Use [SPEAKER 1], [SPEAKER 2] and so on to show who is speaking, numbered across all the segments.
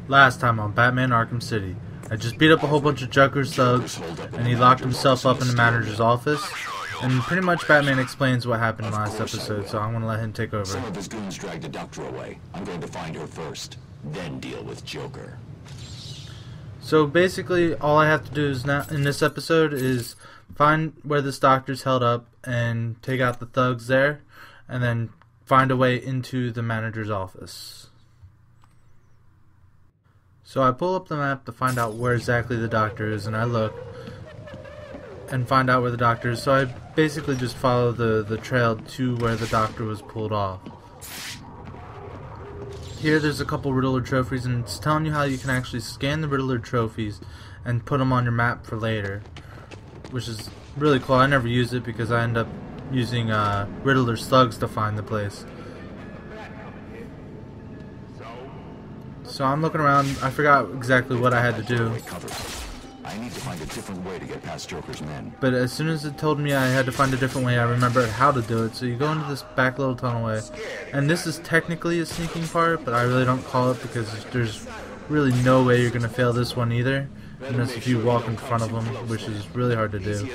[SPEAKER 1] Last time on Batman Arkham City, I just beat up a whole bunch of Joker's thugs, and he locked himself up in the manager's office. And pretty much Batman explains what happened last episode, so I'm going to let him take over.
[SPEAKER 2] Some of his goons dragged the doctor away. I'm going to find her first, then deal with Joker.
[SPEAKER 1] So basically, all I have to do is now in this episode is find where this doctor's held up and take out the thugs there, and then find a way into the manager's office. So I pull up the map to find out where exactly the doctor is, and I look and find out where the doctor is. So I basically just follow the trail to where the doctor was pulled off. Here there's a couple Riddler trophies, and it's telling you how you can actually scan the Riddler trophies and put them on your map for later, which is really cool. I never use it because I end up using Riddler slugs to find the place. So I'm looking around. I forgot exactly what I had to do.
[SPEAKER 2] I need to find a different way to get past Joker's men.
[SPEAKER 1] But as soon as it told me I had to find a different way, I remembered how to do it. So you go into this back little tunnel way, and this is technically a sneaking part, but I really don't call it because there's really no way you're gonna fail this one either, unless if you walk in front of them, which is really hard to do.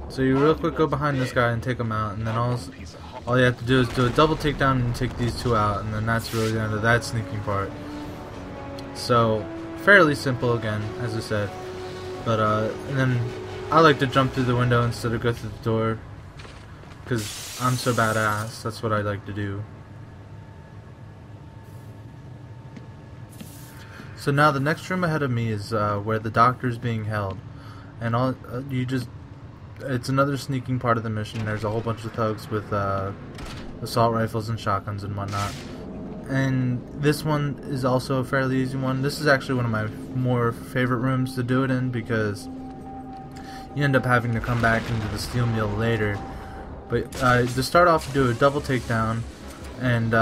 [SPEAKER 1] So you real quick go behind this guy and take him out, and then all you have to do is do a double takedown and take these two out, and then that's really the end of that sneaking part. So fairly simple again, as I said, but and then I like to jump through the window instead of go through the door because I'm so badass. That's what I like to do. So now the next room ahead of me is where the doctor's being held, and it's another sneaking part of the mission. There's a whole bunch of thugs with assault rifles and shotguns and whatnot. And this one is also a fairly easy one. This is actually one of my more favorite rooms to do it in because you end up having to come back into the steel mill later. But to start off, you do a double takedown, and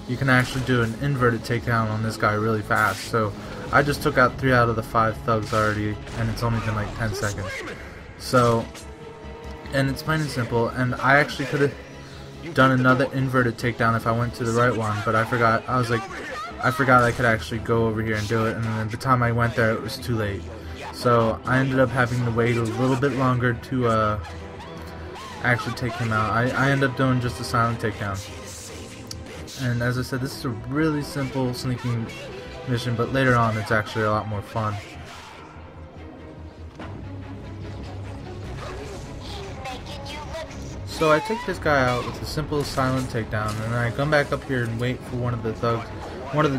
[SPEAKER 1] you can actually do an inverted takedown on this guy really fast. So I just took out 3 out of the 5 thugs already, and it's only been like 10 seconds. So, and it's plain and simple, and I actually could have done another inverted takedown if I went to the right one, but I forgot. I forgot I could actually go over here and do it, and then by the time I went there, it was too late. So I ended up having to wait a little bit longer to actually take him out. I ended up doing just a silent takedown. And as I said, this is a really simple sneaking mission, but later on it's actually a lot more fun. So I take this guy out with a simple silent takedown, and then I come back up here and wait for one of the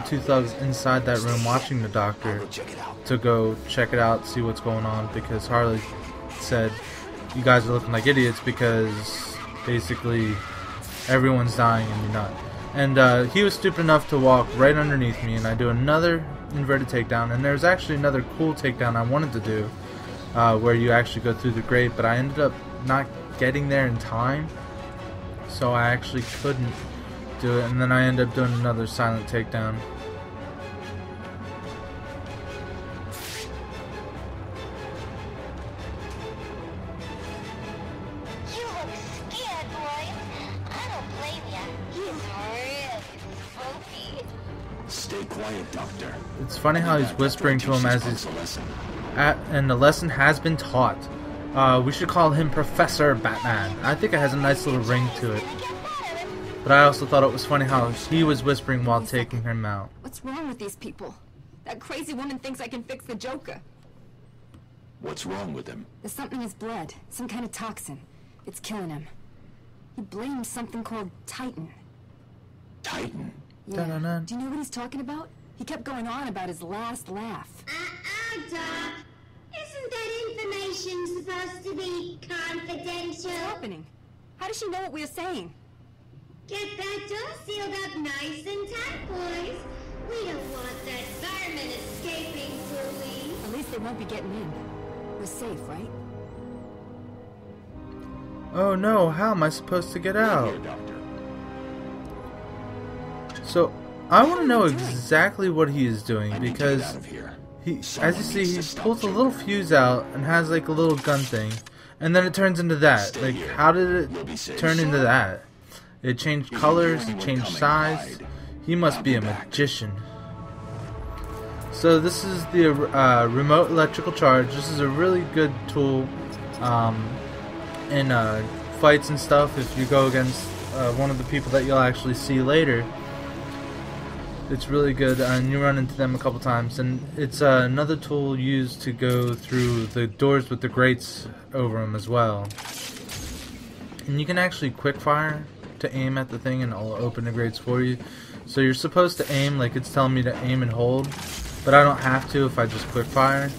[SPEAKER 1] 2 thugs inside that room watching the doctor to go check it out, see what's going on, because Harley said, you guys are looking like idiots because basically everyone's dying and you're not. And he was stupid enough to walk right underneath me, and I do another inverted takedown, and there's actually another cool takedown I wanted to do where you actually go through the grate, but I ended up not getting there in time, so I actually couldn't do it, and then I ended up doing another silent takedown.
[SPEAKER 3] You look scared, boy. I don't blame ya. He's really spooky.
[SPEAKER 2] Stay quiet, Doctor.
[SPEAKER 1] It's funny how he's whispering to him as he's and the lesson has been taught. We should call him Professor Batman. I think it has a nice little ring to it. But I also thought it was funny how he was whispering while taking him out.
[SPEAKER 4] What's wrong with these people? That crazy woman thinks I can fix the Joker.
[SPEAKER 2] What's wrong with him?
[SPEAKER 4] There's something in his blood. Some kind of toxin. It's killing him. He blames something called Titan.
[SPEAKER 2] Titan?
[SPEAKER 4] Yeah.
[SPEAKER 1] Dun-dun-dun.
[SPEAKER 4] Do you know what he's talking about? He kept going on about his last laugh.
[SPEAKER 3] Doc. Isn't that information supposed to be confidential?
[SPEAKER 4] What's happening? How does she know what we're saying?
[SPEAKER 3] Get that door sealed up nice and tight, boys. We don't want that vermin escaping, do we?
[SPEAKER 4] At least they won't be getting in. We're safe, right?
[SPEAKER 1] Oh no, how am I supposed to get out?
[SPEAKER 2] Here, Doctor.
[SPEAKER 1] So, I want to know exactly what he is doing,
[SPEAKER 2] I need to get
[SPEAKER 1] because
[SPEAKER 2] out of here.
[SPEAKER 1] as you see, he pulls a little fuse out and has like a little gun thing, and then it turns into that. Like, how did it turn into that? It changed colors, it changed size. He must be a magician. So this is the remote electrical charge. This is a really good tool in fights and stuff. If you go against one of the people that you'll actually see later, it's really good, and you run into them a couple times. And it's another tool used to go through the doors with the grates over them as well. And you can actually quick fire to aim at the thing, and it'll open the grates for you. So you're supposed to aim like it's telling me to aim and hold, but I don't have to if I just quick fire.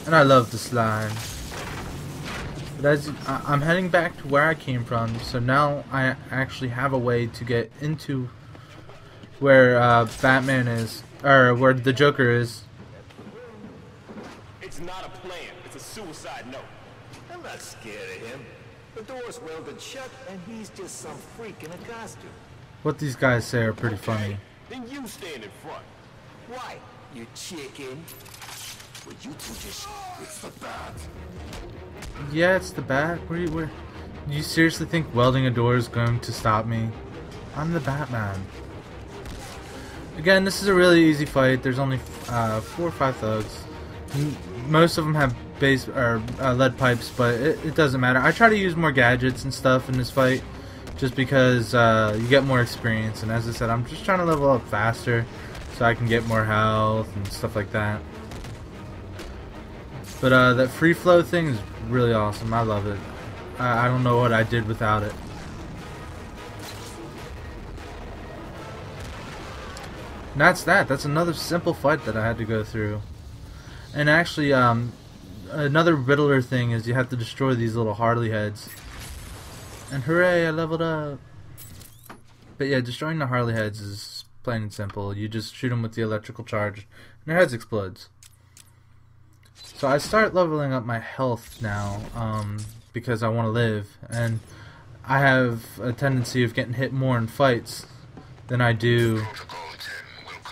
[SPEAKER 1] And I love the slide. But I'm heading back to where I came from, so now I actually have a way to get into where Batman is, or where the Joker is.
[SPEAKER 5] It's not a plan, it's a suicide note.
[SPEAKER 6] I'm not scared of him. The door's welded shut, and he's just some freak in a costume.
[SPEAKER 1] What these guys say are pretty funny.
[SPEAKER 5] Then you stand in front.
[SPEAKER 6] Why, you chicken?
[SPEAKER 2] Would you two just... It's the bat.
[SPEAKER 1] Yeah, it's the Bat. Where you seriously think welding a door is going to stop me? I'm the Batman. Again, this is a really easy fight. There's only 4 or 5 thugs. Most of them have base or lead pipes, but it doesn't matter. I try to use more gadgets and stuff in this fight, just because you get more experience. And as I said, I'm just trying to level up faster, so I can get more health and stuff like that. But that free flow thing is really awesome. I love it. I don't know what I did without it. And that's that. That's another simple fight that I had to go through. And actually, another Riddler thing is you have to destroy these little Harley heads. And hooray, I leveled up. But yeah, destroying the Harley heads is plain and simple. You just shoot them with the electrical charge, and their heads explodes. So I start leveling up my health now, because I want to live. And I have a tendency of getting hit more in fights than I do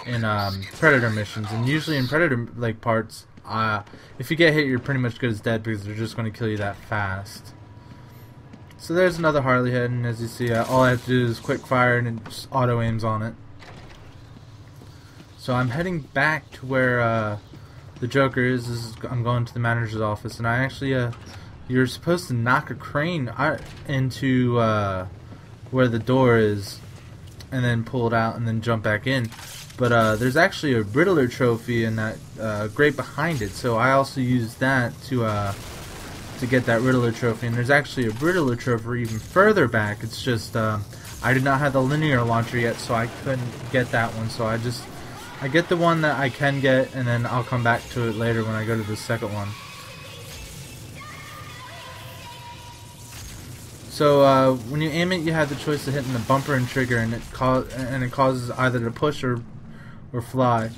[SPEAKER 1] in Predator missions. And usually in Predator like parts, if you get hit, you're pretty much good as dead, because they're just going to kill you that fast. So there's another Harley head, and as you see, all I have to do is quick fire and it just auto aims on it. So I'm heading back to where the Joker is. I'm going to the manager's office, and I actually you're supposed to knock a crane into where the door is, and then pull it out and then jump back in. But there's actually a Riddler trophy in that grate behind it, so I also used that to get that Riddler trophy. And there's actually a Riddler trophy even further back. It's just I did not have the linear launcher yet, so I couldn't get that one. So I get the one that I can get, and then I'll come back to it later when I go to the second one. So when you aim it, you have the choice of hitting the bumper and trigger, and it causes either to push or fly.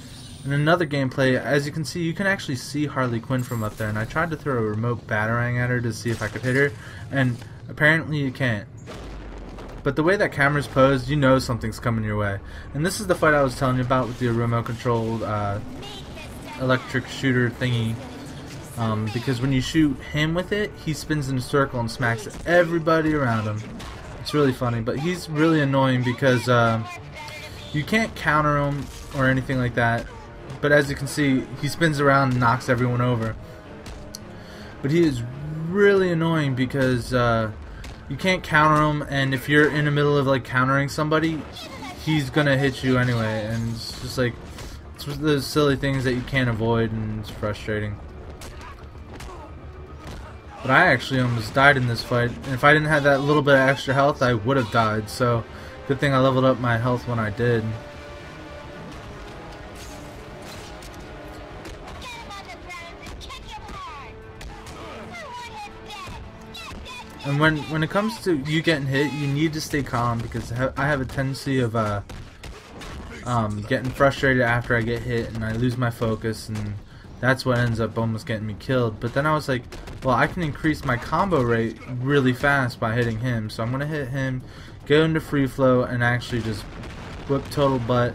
[SPEAKER 1] In another gameplay, as you can see, you can actually see Harley Quinn from up there, and I tried to throw a remote batarang at her to see if I could hit her, and apparently you can't. But the way that camera's posed, you know something's coming your way. And this is the fight I was telling you about with the remote controlled electric shooter thingy. Because when you shoot him with it, he spins in a circle and smacks everybody around him. It's really funny, but he's really annoying because you can't counter him or anything like that. But as you can see, he spins around and knocks everyone over. But he is really annoying because you can't counter him, and if you're in the middle of like countering somebody, he's gonna hit you anyway. And it's just like, it's one of those silly things that you can't avoid, and it's frustrating. But I actually almost died in this fight, and if I didn't have that little bit of extra health, I would have died. So good thing I leveled up my health when I did. And when it comes to you getting hit, you need to stay calm, because I have a tendency of getting frustrated after I get hit, and I lose my focus, and that's what ends up almost getting me killed. But then I was like, well, I can increase my combo rate really fast by hitting him, so I'm gonna hit him, go into free flow, and actually just whip total butt.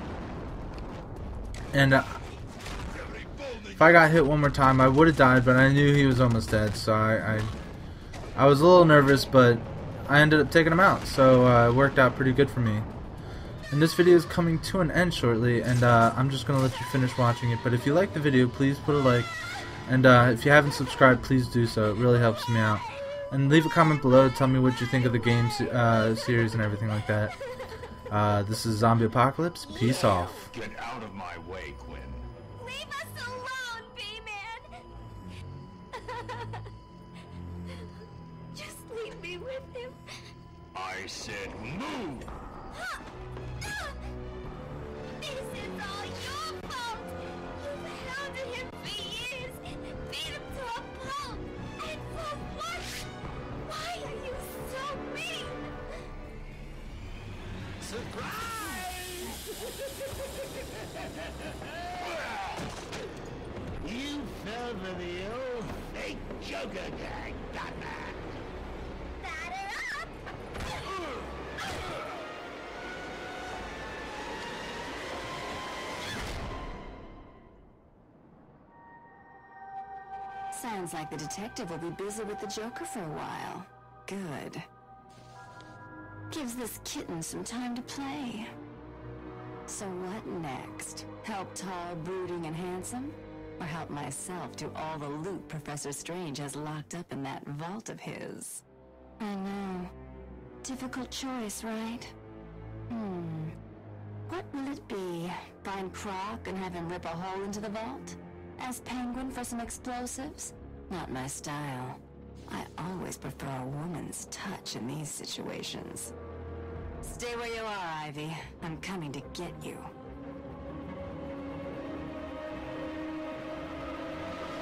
[SPEAKER 1] And if I got hit one more time, I would have died, but I knew he was almost dead, so I was a little nervous, but I ended up taking them out, so it worked out pretty good for me. And this video is coming to an end shortly, and I'm just going to let you finish watching it. But if you like the video, please put a like, and if you haven't subscribed, please do so. It really helps me out. And leave a comment below to tell me what you think of the game series and everything like that. This is Zombie Apocalypse. Peace off.
[SPEAKER 5] Get out of my way, Quinn.
[SPEAKER 3] Leave us alone, B-Man! Just leave me with him.
[SPEAKER 5] I said move!
[SPEAKER 3] This is all your fault! You've hounded him for years, beat him to a pulp, and for what? Why are you so mean?
[SPEAKER 6] You fell for the old fake Joker guy, Batman.
[SPEAKER 3] Batter up!
[SPEAKER 4] Sounds like the detective will be busy with the Joker for a while. Good. Gives this kitten some time to play. So what next? Help tall, brooding, and handsome? Or help myself do all the loot Professor Strange has locked up in that vault of his? I know. Difficult choice, right? What will it be? Find Croc and have him rip a hole into the vault? Ask Penguin for some explosives? Not my style. I always prefer a woman's touch in these situations. Stay where you are, Ivy. I'm coming to get you.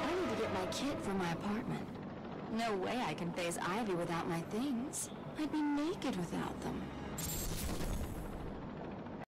[SPEAKER 4] I need to get my kit from my apartment. No way I can face Ivy without my things. I'd be naked without them.